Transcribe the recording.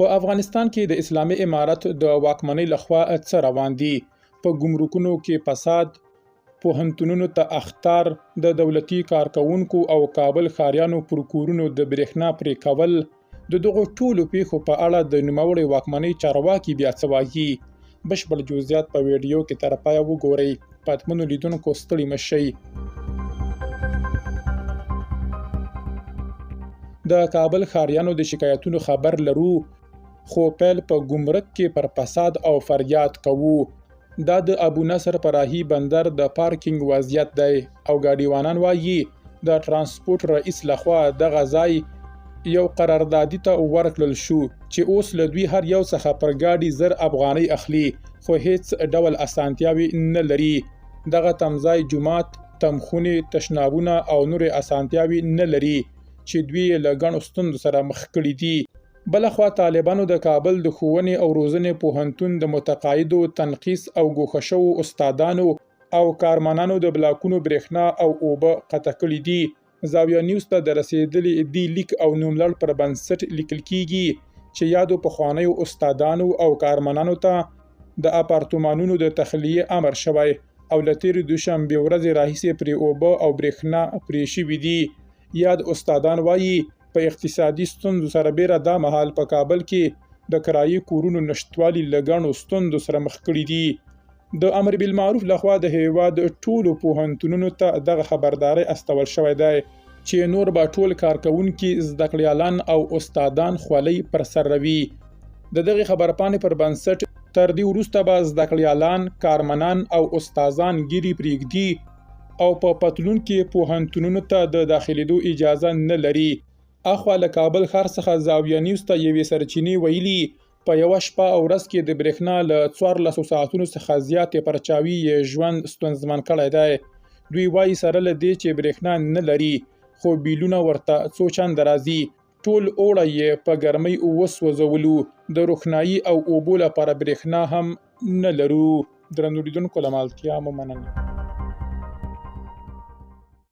په افغانستان کې د اسلامي امارت د واکمنۍ لخوا څه روان دي؟ په ګمرکونو کې فساد، پوهنتونونو ته اخطار، د دولتي کارکونکو او کابل ښاریانو پر کورونو د برېښنا پرې کول، د دغو ټولو پیښو په اړه د نوموړې واکمنۍ چارواکي بیا څه وایي؟ بشپړ جزئیات په ویډیو کې تر پایه وګورئ. پاتمنو لیدونکو ستړي مه شئ. د کابل ښاریانو د شکایتونو خبر لرو، خو پیل په ګمرک کې پر فساد او فریاد کوو. دا د ابو نصر پراهي بندر د پارکینګ وضعیت دی او ګاډیوانان وایي د ترانسپورت رئیس لخوا دغه ځای یو قراردادي ته ورکړل شو چې اوس له دوی هر یو څخه پر ګاډي 1000 افغانۍ اخلي، خو هیڅ ډول اسانتیاوي نه لري. دغه تمځای جومات، تمخونې، تشنابونه او نورې اسانتیاوي نه لري چې دوی له ګڼو ستونزو سره مخ کړي دي. بلخوا طالبانو د کابل د ښوونې او روزنې پوهنتون د متقاعدو تنقیص او ګوښه شوو استادانو او کارمنانو د بلاکونو برېښنا او اوبه قطع کړي دي. زاویه نیوز ته د رسېدلي دې لیک او نوملړ پر بنسټ لیکل کیږي چې یادو پخوانیو استادانو او کارمنانو ته د اپارتمانونو د تخلیې امر شوی او له تېرې دوشنبې ورځې راهیسې پرې اوبه او برېښنا پرې شوي دي. یاد استادان وایي په اقتصادي ستونزو سره بیره دا مهال په کابل کې د کرایي کورونو نشتوالي له ګڼو ستونزو سره مخ کړي دي. د امر بالمعروف لخوا د هیواد ټولو پوهنتونونو ته دغه خبرداری استول شوی دی چې نور به ټول کارکوونکي، زده کړیالان او استادان خولۍ پر سروي. د دغې خبرپاڼې پر بنسټ تر دې وروسته به زده کړیالان، کارمنان او استادان ګیري پرېږدي او په پتلون کې پوهنتونونو ته د داخلېدو اجازه نه لري. اخوا له کابل ښار څخه زاویه نیوز ته یوې سرچینې ویلي په یوه شپه او ورځ کې د برېښنا له 14 ساعتونو څخه زیاتې پرچاوي یې ژوند ستونزمن کړی دی. دوی وایي سره له دې چې برېښنا نه لري، خو بیلونه ورته څو چنده راځي. ټول اوړی یې په ګرمۍ وسوځولو، د روښنایي او اوبو لپاره برېښنا هم نه لرو. درنو لیدونکو له مالتیا مو مننه.